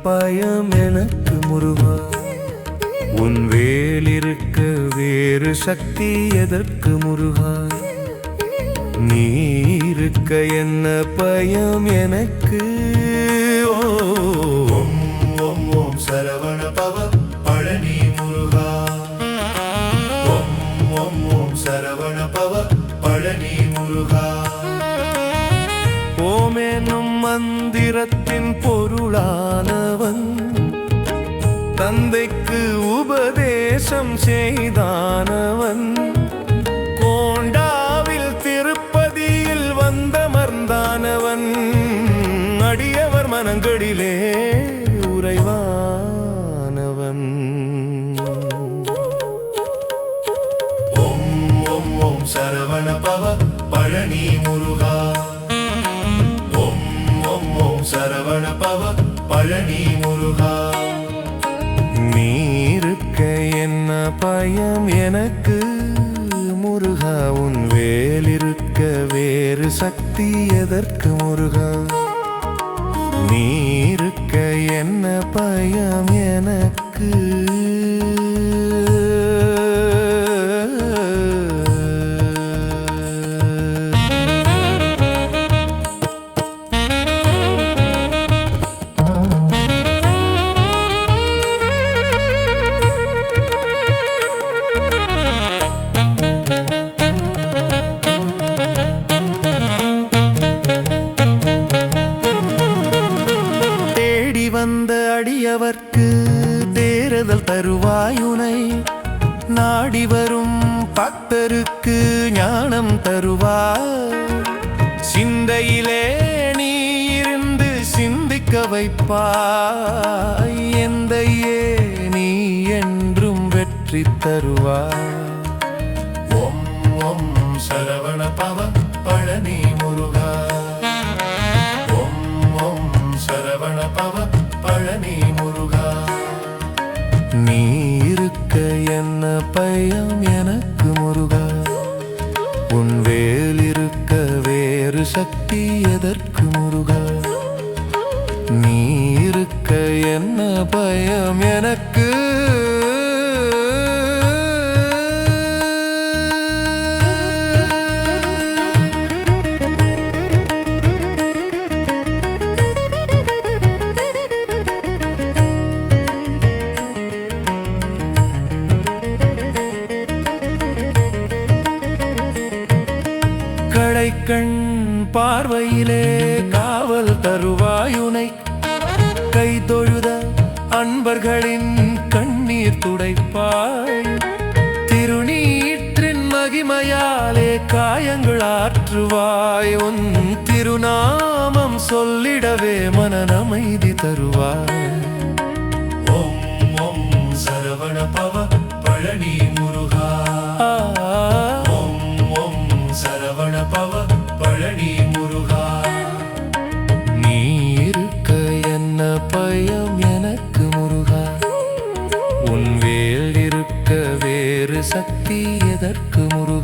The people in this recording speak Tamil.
பயம் எனக்கு முருகா? உன் வேல் இருக்க வேறு சக்தி எதற்கு முருகா? நீ இருக்க என்ன பயம் எனக்கு? ஓம் ஓம் ஓம் சரவண பவ பழனி முருகா. ஓம் ஓம் ஓம் சரவண பவ பழனி முருகா. ஓம் என்னும் மந்திரத்தின் பொருளானவன், தந்தைக்கு உபதேசம் செய்தானவன், கோண்டாவில் திருப்பதியில் வந்தமர்ந்தானவன், அடியவர் மனங்களிலே உறைவானவன். ஓம் ஓம் ஓம் சரவண பவ பழனி முருகா. ஓம் ஓம் ஓம் சரவண பவ பழனி முருகா. நீ இருக்க என்ன பயம் எனக்கு முருகா? உன் வேல் இருக்க வேறு சக்தி எதற்கு முருகா? நீ இருக்க என்ன பயம் எனக்கு? வந்த அடியவர்க்கு தேறுதல் தருவாயுனை, நாடி வரும் பக்தருக்கு ஞானம் தருவாய். சிந்தையிலே நீ இருந்து சிந்திக்க வைப்பாய். எந்தையே நீ என்றும் வெற்றி தருவாய். ஓம் ஓம் சரவண பவ பழனி முருகா. ஓம் ஓம் சரவண பவ பழனி முருகா. நீ இருக்க என்ன பயம் எனக்கு முருகா? உன் வேல் இருக்க வேறு சக்தி எதற்கு முருகா? நீ இருக்க என்ன பயம் எனக்கு? கண் பார்வையிலே காவல் தருவாயுனை, கை தொழுத அன்பர்களின் கண்ணீர் துடைப்பாய். திருநீற்றின் மகிமையாலே காயங்கள் ஆற்றுவாய். உன் திருநாமம் சொல்லிடவே மனநமைதி தருவாய். ஓம் ஓம் சரவண பவ பழனி முருகா. ஓம் ஓம் சரவண பவ பழனி முருகா. நீ இருக்க என்ன பயம் எனக்கு முருகா? உன் வேல் இருக்க வேறு சக்தி எதற்கு முருகா?